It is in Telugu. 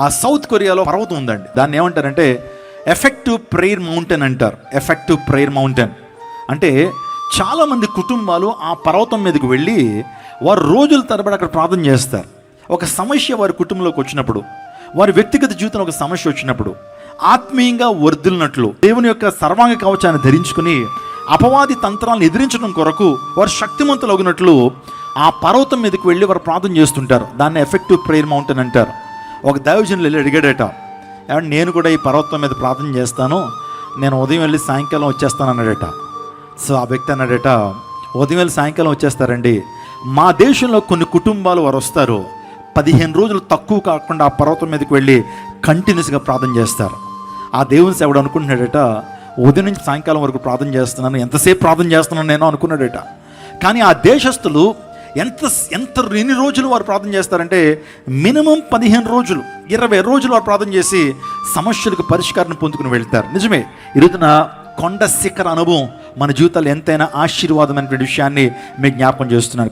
ఆ సౌత్ కొరియాలో పర్వతం ఉందండి. దాన్ని ఏమంటారంటే ఎఫెక్టివ్ ప్రేయర్ మౌంటైన్ అంటారు. ఎఫెక్టివ్ ప్రేయర్ మౌంటైన్ అంటే చాలామంది కుటుంబాలు ఆ పర్వతం మీదకి వెళ్ళి వారు రోజుల తరబడి అక్కడ ప్రార్థన చేస్తారు. ఒక సమస్య వారి కుటుంబంలోకి వచ్చినప్పుడు, వారి వ్యక్తిగత జీవితంలో ఒక సమస్య వచ్చినప్పుడు ఆత్మీయంగా వర్ధిల్లినట్లు దేవుని యొక్క సర్వాంగ కవచాన్ని ధరించుకుని అపవాది తంత్రాలను ఎదిరించడం కొరకు వారు శక్తిమంతులు అవునట్లు ఆ పర్వతం మీదకి వెళ్ళి వారు ప్రార్థన చేస్తుంటారు. దాన్ని ఎఫెక్టివ్ ప్రేయర్ మౌంటైన్ అంటారు. ఒక దైవజనులు వెళ్ళి అడిగాడట, నేను కూడా ఈ పర్వతం మీద ప్రార్థన చేస్తాను, నేను ఉదయం వెళ్ళి సాయంకాలం వచ్చేస్తాను అన్నాడట. సో ఆ వ్యక్తి అన్నాడట, ఉదయం వెళ్ళి సాయంకాలం వచ్చేస్తారండి, మా దేశంలో కొన్ని కుటుంబాలు వారు వస్తారు 15 రోజులు తక్కువ కాకుండా ఆ పర్వతం మీదకి వెళ్ళి కంటిన్యూస్గా ప్రార్థన చేస్తారు. ఆ దేవుని సేవడు అనుకుంటున్నాడట, ఉదయం నుంచి సాయంకాలం వరకు ప్రార్థన చేస్తున్నాను, ఎంతసేపు ప్రార్థన చేస్తున్నాను నేను అనుకున్నాడట. కానీ ఆ దేశస్తులు ఎన్ని రోజులు వారు ప్రార్థన చేస్తారంటే మినిమం 15 రోజులు 20 రోజులు వారు ప్రార్థన చేసి సమస్యలకు పరిష్కారం పొందుకుని వెళ్తారు. నిజమే, ఈరోజున కొండ శిఖర అనుభవం మన జీవితాలు ఎంతైనా ఆశీర్వాదమైనటువంటి విషయాన్ని మీకు జ్ఞాపకం చేస్తున్నాను.